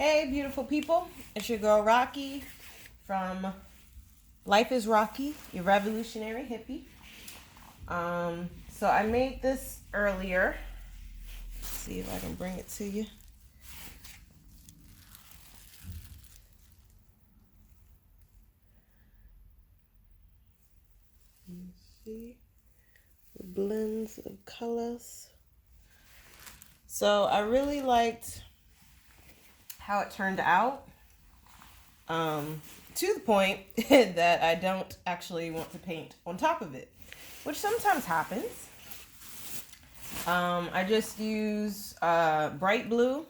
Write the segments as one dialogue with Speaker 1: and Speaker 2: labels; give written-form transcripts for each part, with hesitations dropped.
Speaker 1: Hey, beautiful people. It's your girl Rocqi from LifeIsRocqi, your revolutionary hippie. So I made this earlier. Let's see if I can bring it to you. Let's see the blends of colors. So I really liked how it turned out. To the point that I don't actually want to paint on top of it, which sometimes happens. I just use bright blue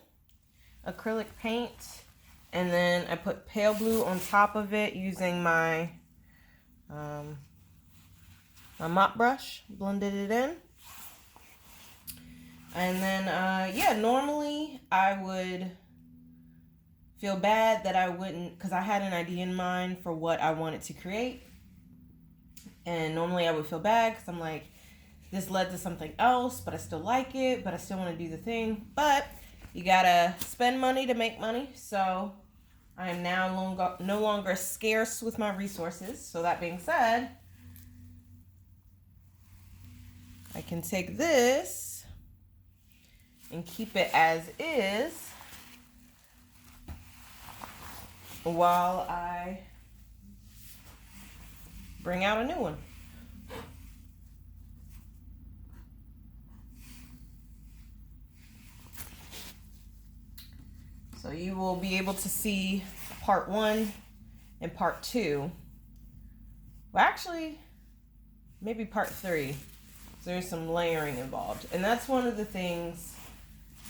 Speaker 1: acrylic paint, and then I put pale blue on top of it using my my mop brush, blended it in. And then, normally I would feel bad that I wouldn't, because I had an idea in mind for what I wanted to create. And normally I would feel bad because I'm like, this led to something else, but I still like it, but I still want to do the thing. But you gotta spend money to make money. So I am now no longer scarce with my resources. So that being said, I can take this and keep it as is while I bring out a new one. So you will be able to see part 1 and part 2. Well, actually, maybe part 3. So there's some layering involved. And that's one of the things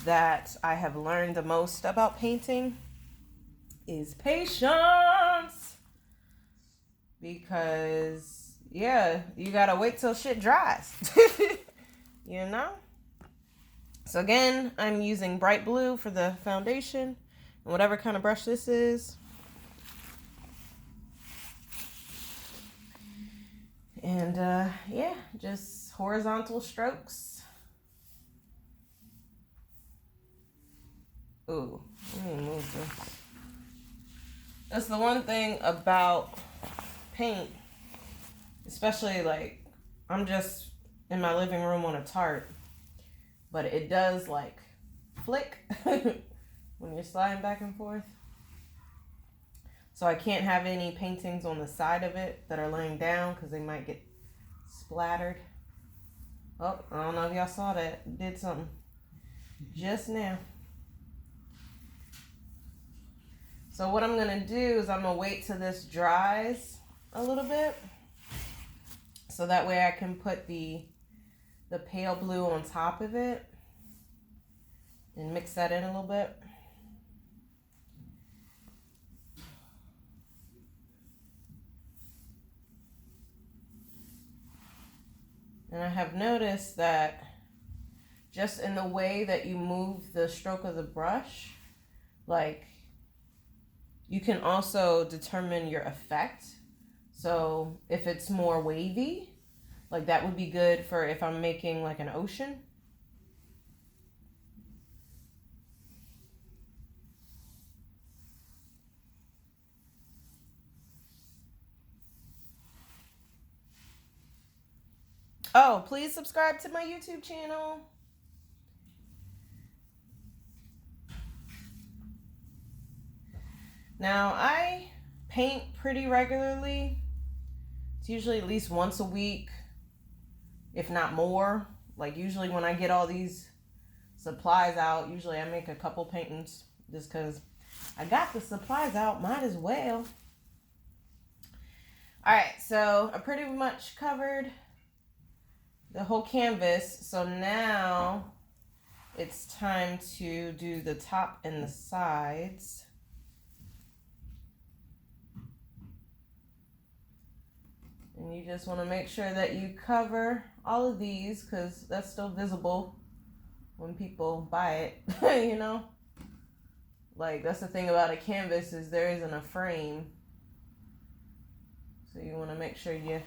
Speaker 1: that I have learned the most about painting is patience. Because, yeah, you gotta wait till shit dries. You know? So again, I'm using bright blue for the foundation, and whatever kind of brush this is. And just horizontal strokes. Ooh, let me move this. That's the one thing about paint, especially like I'm just in my living room on a tart, but it does like flick when you're sliding back and forth. So I can't have any paintings on the side of it that are laying down because they might get splattered. Oh, I don't know if y'all saw that. It did something just now. So what I'm going to do is I'm going to wait till this dries a little bit. So that way I can put the pale blue on top of it and mix that in a little bit. And I have noticed that just in the way that you move the stroke of the brush, like you can also determine your effect. So if it's more wavy, like that would be good for if I'm making like an ocean. Oh, please subscribe to my YouTube channel. Now, I paint pretty regularly. It's usually at least once a week, if not more. Like usually when I get all these supplies out, usually I make a couple paintings just because I got the supplies out, might as well. Alright, so I pretty much covered the whole canvas. So now it's time to do the top and the sides. And you just want to make sure that you cover all of these because that's still visible when people buy it, you know? Like, that's the thing about a canvas is there isn't a frame. So you want to make sure you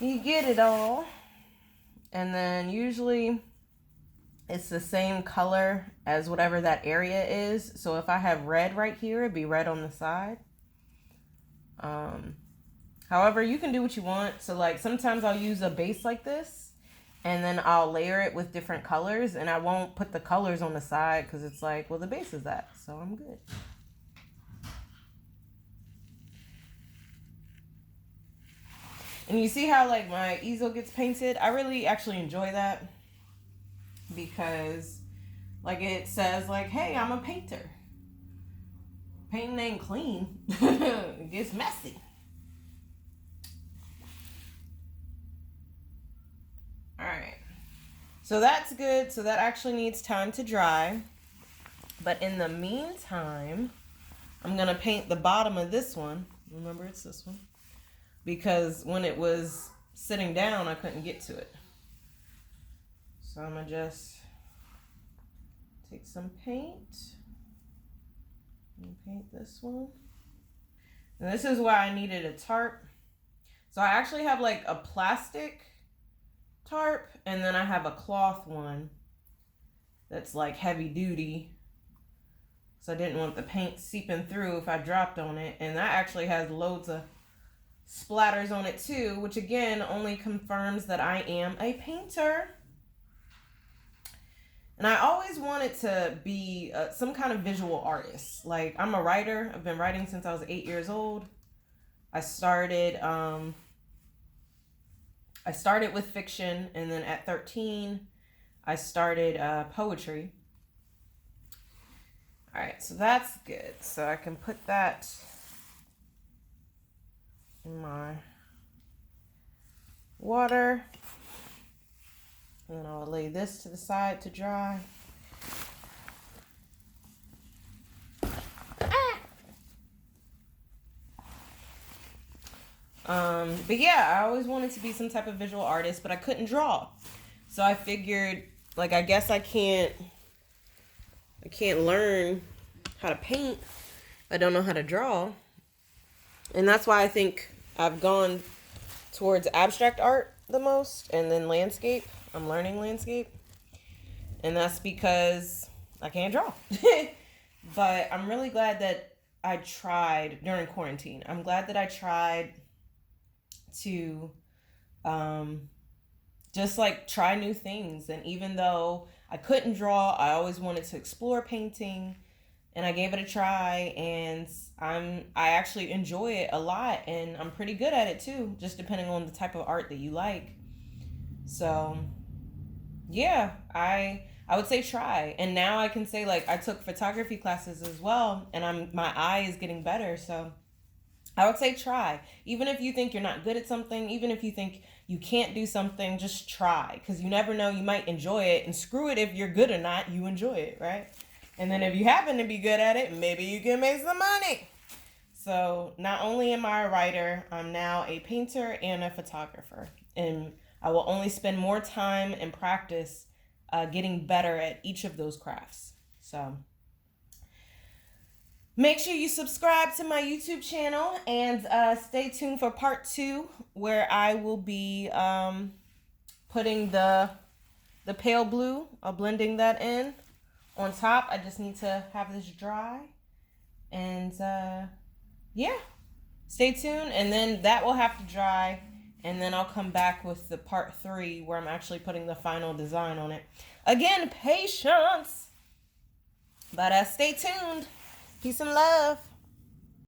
Speaker 1: get it all. And then usually it's the same color as whatever that area is. So if I have red right here, it'd be red on the side. However, you can do what you want. So like sometimes I'll use a base like this and then I'll layer it with different colors, and I won't put the colors on the side because it's like, well, the base is that, so I'm good. And you see how like my easel gets painted? I really actually enjoy that because like it says like, hey, I'm a painter. Painting ain't clean. It gets messy. All right. So that's good. So that actually needs time to dry. But in the meantime, I'm going to paint the bottom of this one. Remember, it's this one. Because when it was sitting down, I couldn't get to it. So I'm going to just take some paint and paint this one. And this is why I needed a tarp. So I actually have like a plastic tarp, and then I have a cloth one that's like heavy duty. So I didn't want the paint seeping through if I dropped on it. And that actually has loads of splatters on it too, which again only confirms that I am a painter. And I always wanted to be some kind of visual artist. Like, I'm a writer. I've been writing since I was 8 years old. I started with fiction, and then at 13 I started poetry. All right, so that's good. So I can put that in my water. And then I'll lay this to the side to dry. But yeah, I always wanted to be some type of visual artist, but I couldn't draw. So I figured, like, I guess I can't learn how to paint. I don't know how to draw. And that's why I think I've gone towards abstract art the most, and then landscape. I'm learning landscape. And that's because I can't draw. But I'm really glad that I tried during quarantine. I'm glad that I tried to just like try new things. And even though I couldn't draw, I always wanted to explore painting, and I gave it a try, and I actually enjoy it a lot, and I'm pretty good at it too, just depending on the type of art that you like. So yeah, I would say try. And now I can say, like, I took photography classes as well, and my eye is getting better. So I would say try. Even if you think you're not good at something, even if you think you can't do something, just try. Because you never know, you might enjoy it. And screw it if you're good or not, you enjoy it, right? And then if you happen to be good at it, maybe you can make some money. So not only am I a writer, I'm now a painter and a photographer. And I will only spend more time and practice getting better at each of those crafts. So make sure you subscribe to my YouTube channel, and stay tuned for part 2, where I will be putting the pale blue, blending that in on top. I just need to have this dry, and yeah, stay tuned. And then that will have to dry, and then I'll come back with the part 3 where I'm actually putting the final design on it. Again, patience, but stay tuned. Peace and love.